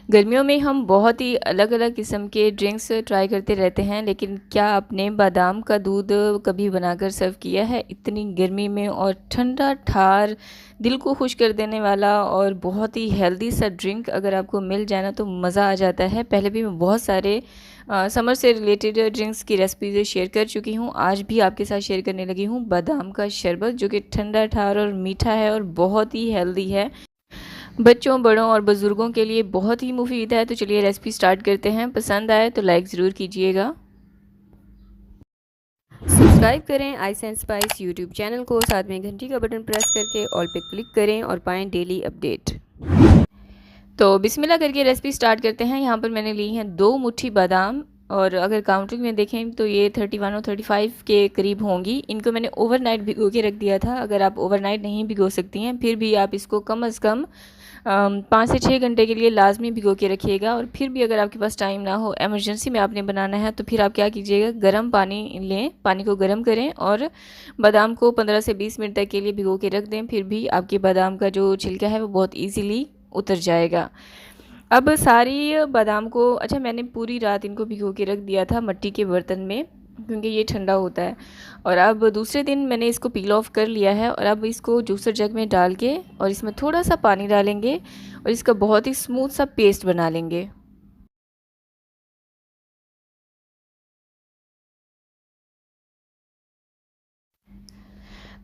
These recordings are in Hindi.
गर्मियों में हम बहुत ही अलग अलग किस्म के ड्रिंक्स ट्राई करते रहते हैं, लेकिन क्या आपने बादाम का दूध कभी बनाकर सर्व किया है इतनी गर्मी में? और ठंडा ठार, दिल को खुश कर देने वाला और बहुत ही हेल्दी सा ड्रिंक अगर आपको मिल जाए ना तो मज़ा आ जाता है। पहले भी मैं बहुत सारे समर से रिलेटेड ड्रिंक्स की रेसिपीज शेयर कर चुकी हूँ। आज भी आपके साथ शेयर करने लगी हूँ बादाम का शरबत, जो कि ठंडा ठार और मीठा है और बहुत ही हेल्दी है। बच्चों, बड़ों और बुज़ुर्गों के लिए बहुत ही मुफीद है। तो चलिए रेसिपी स्टार्ट करते हैं। पसंद आए तो लाइक ज़रूर कीजिएगा। सब्सक्राइब करें ice and spice YouTube channel को, साथ में घंटी का बटन प्रेस करके ऑल पे क्लिक करें और पाएँ डेली अपडेट। तो बिस्मिल्लाह करके रेसिपी स्टार्ट करते हैं। यहाँ पर मैंने ली हैं 2 मुट्ठी बादाम, और अगर काउंटिंग में देखें तो ये 31 और 35 के करीब होंगी। इनको मैंने ओवरनाइट भिगो के रख दिया था। अगर आप ओवरनाइट नहीं भिगो सकती हैं फिर भी आप इसको कम अज़ कम 5 से 6 घंटे के लिए लाजमी भिगो के रखिएगा। और फिर भी अगर आपके पास टाइम ना हो, एमरजेंसी में आपने बनाना है, तो फिर आप क्या कीजिएगा, गर्म पानी लें, पानी को गर्म करें और बादाम को 15 से 20 मिनट तक के लिए भिगो के रख दें। फिर भी आपके बादाम का जो छिलका है वो बहुत ईजीली उतर जाएगा। अब सारी बादाम को, अच्छा मैंने पूरी रात इनको भिगो के रख दिया था मट्टी के बर्तन में, क्योंकि ये ठंडा होता है। और अब दूसरे दिन मैंने इसको पील ऑफ कर लिया है और अब इसको जूसर जग में डाल के और इसमें थोड़ा सा पानी डालेंगे और इसका बहुत ही स्मूथ सा पेस्ट बना लेंगे।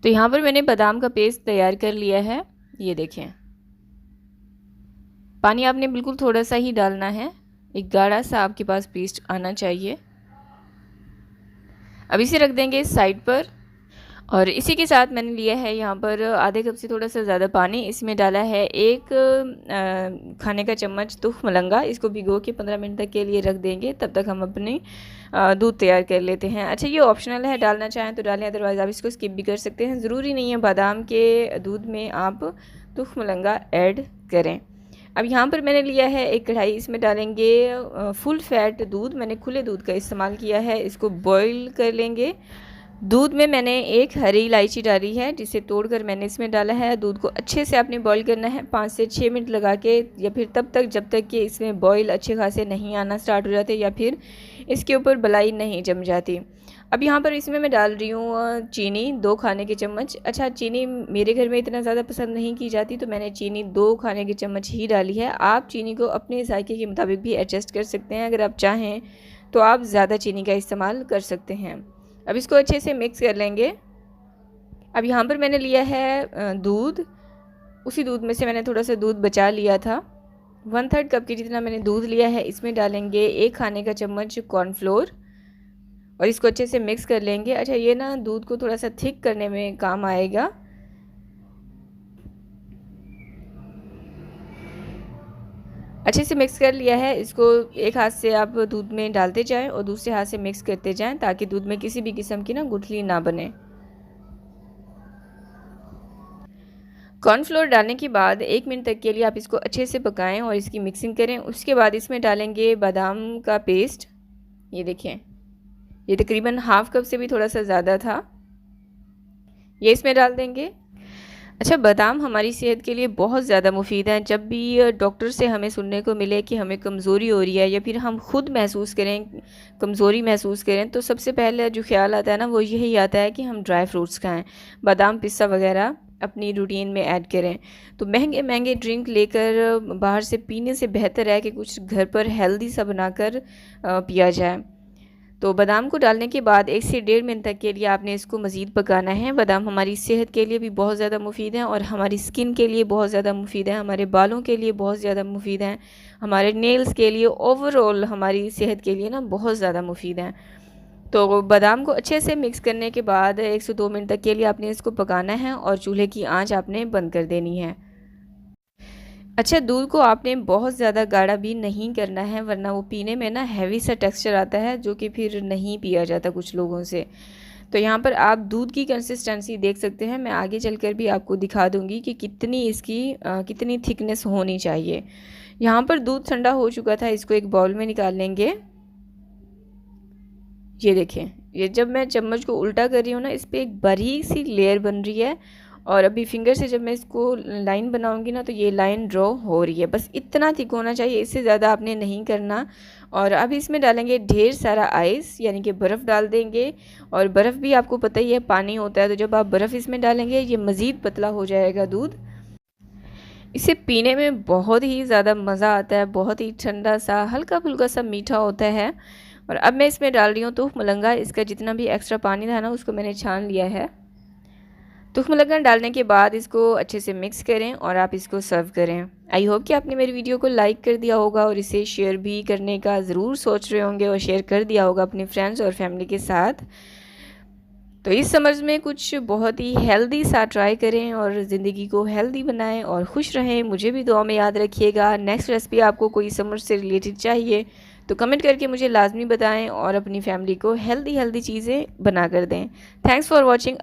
तो यहाँ पर मैंने बादाम का पेस्ट तैयार कर लिया है। ये देखें, पानी आपने बिल्कुल थोड़ा सा ही डालना है, एक गाढ़ा सा आपके पास पेस्ट आना चाहिए। अब इसे रख देंगे साइड पर। और इसी के साथ मैंने लिया है यहाँ पर आधे कप से थोड़ा सा ज़्यादा पानी। इसमें डाला है 1 खाने का चम्मच तुख मलंगा। इसको भिगो के 15 मिनट तक के लिए रख देंगे। तब तक हम अपने दूध तैयार कर लेते हैं। अच्छा, ये ऑप्शनल है, डालना चाहें तो डालें, अदरवाइज़ आप इसको स्किप भी कर सकते हैं। ज़रूरी नहीं है बादाम के दूध में आप तुख मलंगा ऐड करें। अब यहाँ पर मैंने लिया है एक कढ़ाई, इसमें डालेंगे फुल फैट दूध। मैंने खुले दूध का इस्तेमाल किया है। इसको बॉईल कर लेंगे। दूध में मैंने 1 हरी इलायची डाली है, जिसे तोड़कर मैंने इसमें डाला है। दूध को अच्छे से आपने बॉईल करना है 5 से 6 मिनट लगा के, या फिर तब तक जब तक कि इसमें बॉईल अच्छे खासे नहीं आना स्टार्ट हो जाते या फिर इसके ऊपर बलाई नहीं जम जाती। अब यहाँ पर इसमें मैं डाल रही हूँ चीनी 2 खाने के चम्मच। अच्छा, चीनी मेरे घर में इतना ज़्यादा पसंद नहीं की जाती, तो मैंने चीनी 2 खाने के चम्मच ही डाली है। आप चीनी को अपने जायके के मुताबिक भी एडजस्ट कर सकते हैं। अगर आप चाहें तो आप ज़्यादा चीनी का इस्तेमाल कर सकते हैं। अब इसको अच्छे से मिक्स कर लेंगे। अब यहाँ पर मैंने लिया है दूध। उसी दूध में से मैंने थोड़ा सा दूध बचा लिया था। 1/3 कप के जितना मैंने दूध लिया है। इसमें डालेंगे 1 खाने का चम्मच कॉर्नफ्लोर और इसको अच्छे से मिक्स कर लेंगे। अच्छा, ये ना दूध को थोड़ा सा थिक करने में काम आएगा। अच्छे से मिक्स कर लिया है। इसको एक हाथ से आप दूध में डालते जाएं और दूसरे हाथ से मिक्स करते जाएं, ताकि दूध में किसी भी किस्म की ना गुठली ना बने। कॉर्नफ्लोर डालने के बाद 1 मिनट तक के लिए आप इसको अच्छे से पकाएं और इसकी मिक्सिंग करें। उसके बाद इसमें डालेंगे बादाम का पेस्ट। ये देखें, ये तकरीबन ½ कप से भी थोड़ा सा ज़्यादा था। ये इसमें डाल देंगे। अच्छा, बादाम हमारी सेहत के लिए बहुत ज़्यादा मुफीद है। जब भी डॉक्टर से हमें सुनने को मिले कि हमें कमज़ोरी हो रही है या फिर हम खुद महसूस करें, कमज़ोरी महसूस करें, तो सबसे पहले जो ख्याल आता है ना वो यही आता है कि हम ड्राई फ्रूट्स खाएं, बादाम पिस्ता वगैरह अपनी रूटीन में ऐड करें। तो महंगे महंगे ड्रिंक लेकर बाहर से पीने से बेहतर है कि कुछ घर पर हेल्दी सा बनाकर पिया जाए। तो बादाम को डालने के बाद 1 से 1.5 मिनट तक के लिए आपने इसको मज़ीद पकाना है। बादाम हमारी सेहत के लिए भी बहुत ज़्यादा मुफीद हैं और हमारी स्किन के लिए बहुत ज़्यादा मुफीद है, हमारे बालों के लिए बहुत ज़्यादा मुफीद हैं, हमारे नेल्स के लिए, ओवरऑल हमारी सेहत के लिए ना बहुत ज़्यादा मुफीद हैं। तो बादाम को अच्छे से मिक्स करने के बाद 1 से 2 मिनट तक के लिए आपने इसको पकाना है और चूल्हे की आंच आपने बंद कर देनी है। अच्छा, दूध को आपने बहुत ज़्यादा गाढ़ा भी नहीं करना है, वरना वो पीने में ना हैवी सा टेक्सचर आता है, जो कि फिर नहीं पिया जाता कुछ लोगों से। तो यहाँ पर आप दूध की कंसिस्टेंसी देख सकते हैं। मैं आगे चलकर भी आपको दिखा दूँगी कि कितनी इसकी कितनी थिकनेस होनी चाहिए। यहाँ पर दूध ठंडा हो चुका था, इसको एक बाउल में निकाल लेंगे। ये देखें, ये जब मैं चम्मच को उल्टा कर रही हूँ ना, इस पर एक बारीक सी लेयर बन रही है और अभी फिंगर से जब मैं इसको लाइन बनाऊंगी ना तो ये लाइन ड्रॉ हो रही है। बस इतना थिक होना चाहिए, इससे ज़्यादा आपने नहीं करना। और अभी इसमें डालेंगे ढेर सारा आइस, यानी कि बर्फ़ डाल देंगे। और बर्फ़ भी आपको पता ही है पानी होता है, तो जब आप बर्फ़ इसमें डालेंगे ये मज़ीद पतला हो जाएगा दूध। इसे पीने में बहुत ही ज़्यादा मज़ा आता है, बहुत ही ठंडा सा हल्का फुल्का सा मीठा होता है। और अब मैं इसमें डाल रही हूँ तुख मलंगा। इसका जितना भी एक्स्ट्रा पानी था ना उसको मैंने छान लिया है। तुख मलंगा डालने के बाद इसको अच्छे से मिक्स करें और आप इसको सर्व करें। आई होप कि आपने मेरी वीडियो को लाइक कर दिया होगा और इसे शेयर भी करने का ज़रूर सोच रहे होंगे और शेयर कर दिया होगा अपने फ्रेंड्स और फैमिली के साथ। तो इस समर्स में कुछ बहुत ही हेल्दी सा ट्राई करें और ज़िंदगी को हेल्दी बनाएं और खुश रहें। मुझे भी दुआ में याद रखिएगा। नेक्स्ट रेसिपी आपको कोई समर से रिलेटेड चाहिए तो कमेंट करके मुझे लाजमी बताएं और अपनी फैमिली को हेल्दी चीज़ें बना कर दें। Thanks for watching.